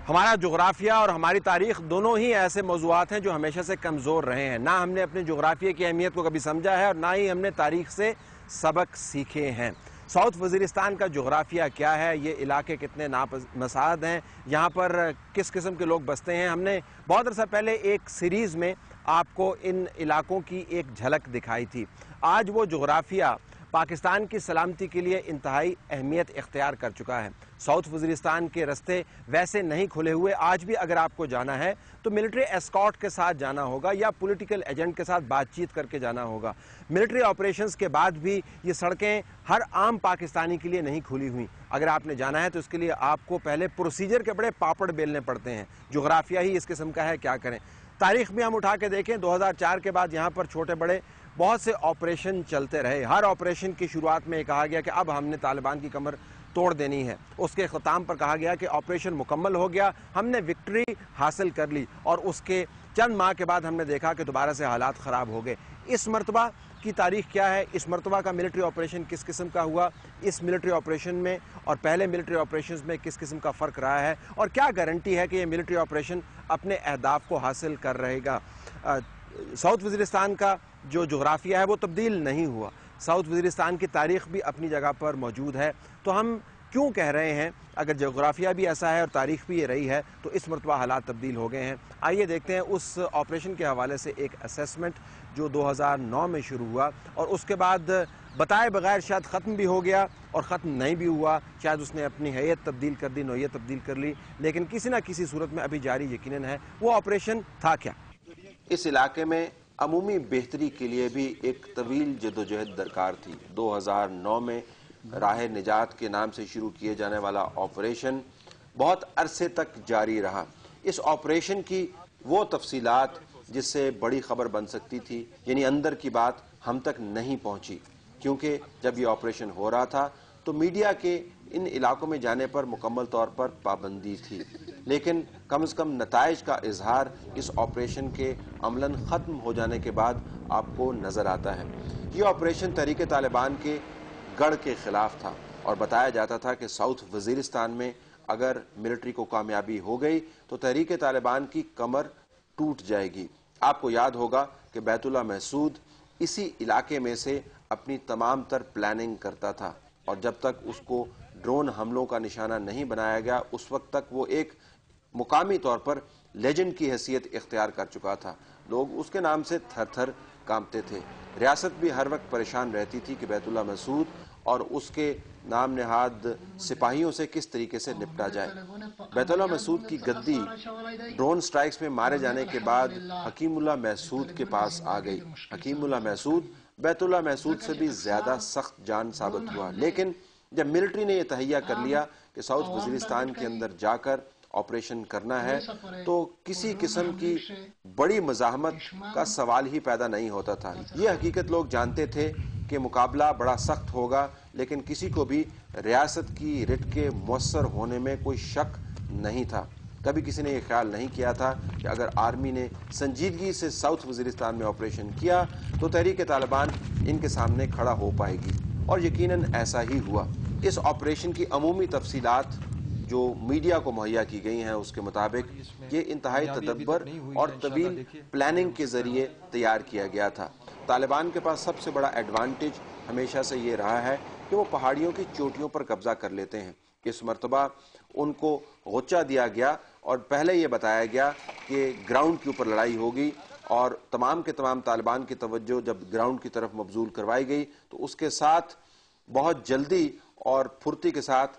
ہمارا جغرافیہ اور ہماری تاریخ دونوں ہی ایسے موضوعات ہیں جو ہمیشہ سے کمزور رہے ہیں۔ نہ ہم نے اپنے جغرافیہ کی اہمیت کو کبھی سمجھا ہے اور نہ ہی ہم نے تاریخ سے سبق سیکھے ہیں۔ ساؤتھ وزیرستان کا جغرافیہ کیا ہے، یہ علاقے کتنے نامساعد ہیں، یہاں پر کس قسم کے لوگ بستے ہیں۔ ہم نے بہت عرصہ پہلے ایک سیریز میں آپ کو ان علاقوں کی ایک جھلک دکھائی تھی۔ آج وہ جغرافیہ پاکستان کی سلامتی کے لیے انتہائی اہمیت اختیار کر چکا ہے۔ ساؤتھ وزیرستان کے رستے ویسے نہیں کھلے ہوئے۔ آج بھی اگر آپ کو جانا ہے تو ملٹری ایسکارٹ کے ساتھ جانا ہوگا یا پولیٹیکل ایجنٹ کے ساتھ بات چیت کر کے جانا ہوگا۔ ملٹری آپریشنز کے بعد بھی یہ سڑکیں ہر عام پاکستانی کے لیے نہیں کھلی ہوئی۔ اگر آپ نے جانا ہے تو اس کے لیے آپ کو پہلے پروسیجر کے بڑے پاپڑ بیلنے پڑتے ہیں۔ جغرافیہ ہی اس قسم کا ہے، کیا کریں۔ تاریخ میں ہم اٹھا کے دیکھیں، 2004 کے بعد یہاں پر چھوٹے بڑے بہت سے آپریشن چلتے رہے۔ ہر آپریشن کی شروعات میں کہا گیا کہ اب ہم نے طالبان کی کمر توڑ دینی ہے۔ اس کے اختتام پر کہا گیا کہ آپریشن مکمل ہو گیا، ہم نے وکٹری حاصل کر لی، اور اس کے چند ماہ کے بعد ہم نے دیکھا کہ دوبارہ سے حالات خراب ہو گئے۔ اس مرتبہ کی تاریخ کیا ہے، اس مرتبہ کا ملٹری آپریشن کس قسم کا ہوا، اس ملٹری آپریشن میں اور پہلے ملٹری آپریشنز میں کس قسم کا فرق رہا ہے، اور کیا گارنٹی ہے کہ یہ ملٹری آپریشن اپنے اہداف کو حاصل کر رہے گا۔ ساؤتھ وزیرستان کا جو جغرافیہ ہے وہ تبدیل نہیں ہوا۔ ساؤتھ وزیرستان کی تاریخ بھی اپنی جگہ پر موجود ہے۔ تو ہم کیوں کہہ رہے ہیں اگر جغرافیہ بھی ایسا ہے اور تاریخ بھی یہ رہی ہے تو اس مرتبہ حالات تبدیل ہو گئے ہیں۔ آئیے دیکھتے ہیں اس آپریشن کے حوالے سے ایک اسیسمنٹ جو 2009 میں شروع ہوا اور اس کے بعد بتائے بغیر شاید ختم بھی ہو گیا اور ختم نہیں بھی ہوا، شاید اس نے اپنی حیت تبدیل کر دی، نوعیت تبدیل کر لی، لیکن کسی نہ کسی صورت میں ابھی جاری یقیناً ہے۔ وہ آپریشن تھا کیا؟ اس علاقے میں عمومی بہتری کے لیے بھی ایک طویل جدوجہد درکار تھی۔ 2009 میں راہ نجات کے نام سے شروع کیے جانے والا آپریشن بہت عرصے تک جاری رہا۔ اس آپریشن کی وہ تفصیلات جس سے بڑی خبر بن سکتی تھی، یعنی اندر کی بات، ہم تک نہیں پہنچی، کیونکہ جب یہ آپریشن ہو رہا تھا تو میڈیا کے ان علاقوں میں جانے پر مکمل طور پر پابندی تھی، لیکن کم از کم نتائج کا اظہار اس آپریشن کے عملاً ختم ہو جانے کے بعد آپ کو نظر آتا ہے۔ یہ آپریشن تحریک طالبان کے گڑھ کے خلاف تھا اور بتایا جاتا تھا کہ ساؤتھ وزیرستان میں اگر ملٹری کو کامیابی ہو گئی تو تحریک طالبان کی کمر ٹوٹ جائے گی۔ آپ کو یاد ہوگا کہ بیت اللہ محسود اسی علاقے میں سے اپنی تمام تر پلاننگ کرتا تھا، اور جب تک اس کو ڈرون حملوں کا نشانہ نہیں بنایا گیا اس وقت تک وہ ایک مقامی طور پر لیجنڈ کی حیثیت اختیار کر چکا تھا۔ لوگ اس کے نام سے تھر تھر کانپتے تھے۔ ریاست بھی ہر وقت پریشان رہتی تھی کہ بیت اللہ محسود اور اس کے نام نہاد سپاہیوں سے کس طریقے سے نپٹا جائے۔ بیت اللہ محسود کی گدی ڈرون سٹرائکس میں مارے جانے کے بعد حکیم اللہ محسود کے پاس آ گئی۔ حکیم اللہ محسود بیت اللہ محسود سے بھی زیادہ سخت جان ثابت ہوا، لیکن جب ملٹری نے یہ تہیہ کر لیا کہ ساؤتھ وزیرستان کے اندر جا کر آپریشن کرنا ہے تو کسی قسم کی بڑی مزاحمت کا سوال ہی پیدا نہیں ہوتا تھا۔ یہ حقیقت لوگ جانتے تھے کہ مقابلہ بڑا سخت ہوگا، لیکن کسی کو بھی ریاست کی رٹ کے مؤثر ہونے میں کوئی شک نہیں تھا۔ کبھی کسی نے یہ خیال نہیں کیا تھا کہ اگر آرمی نے سنجیدگی سے ساؤتھ وزیرستان میں آپریشن کیا تو تحریک طالبان ان کے سامنے کھڑا ہو پائے گی، اور یقیناً ایسا ہی ہوا۔ اس آپریشن کی عمومی تفصیلات جو میڈیا کو مہیا کی گئی ہیں اس کے مطابق یہ انتہائی تدبر اور طویل پلاننگ کے ذریعے تیار کیا گیا تھا۔ طالبان کے پاس سب سے بڑا ایڈوانٹیج ہمیشہ سے یہ رہا ہے کہ وہ پہاڑیوں کی چوٹیوں پر قبضہ کر لیتے ہیں۔ اس مرتبہ ان کو غچہ دیا گیا اور پہلے یہ بتایا گیا کہ گراؤنڈ کے اوپر لڑائی ہوگی، اور تمام کے تمام طالبان کی توجہ جب گراؤنڈ کی طرف مبذول کروائی گئی تو اس کے ساتھ بہت جلدی اور پھرتی کے ساتھ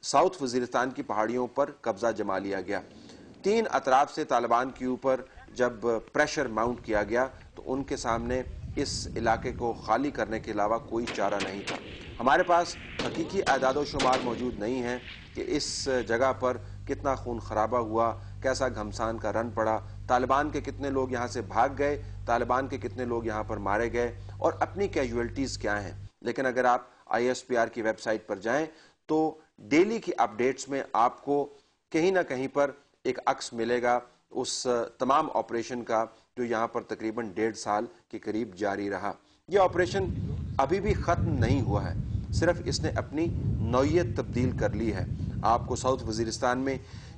ساؤتھ وزیرستان کی پہاڑیوں پر قبضہ جما لیا گیا۔ 3 اطراف سے طالبان کے اوپر جب پریشر ماؤنٹ کیا گیا تو ان کے سامنے اس علاقے کو خالی کرنے کے علاوہ کوئی چارہ نہیں تھا۔ ہمارے پاس حقیقی اعداد و شمار موجود نہیں ہیں کہ اس جگہ پر کتنا خون خرابہ ہوا، کیسا گھمسان کا رن پڑا، طالبان کے کتنے لوگ یہاں سے بھاگ گئے، طالبان کے کتنے لوگ یہاں پر مارے گئے، اور اپنی کیجویلٹیز کیا ہیں۔ لیکن اگر آپ ISPR کی ویب سائٹ پر جائیں تو ڈیلی کی اپڈیٹس میں آپ کو کہیں نہ کہیں پر ایک عکس ملے گا اس تمام آپریشن کا جو یہاں پر تقریباً 1.5 سال کے قریب جاری رہا۔ یہ آپریشن ابھی بھی ختم نہیں ہوا ہے، صرف اس نے اپنی نوعیت تبدیل کر لی ہے۔ آپ کو ساؤتھ وزیرستان میں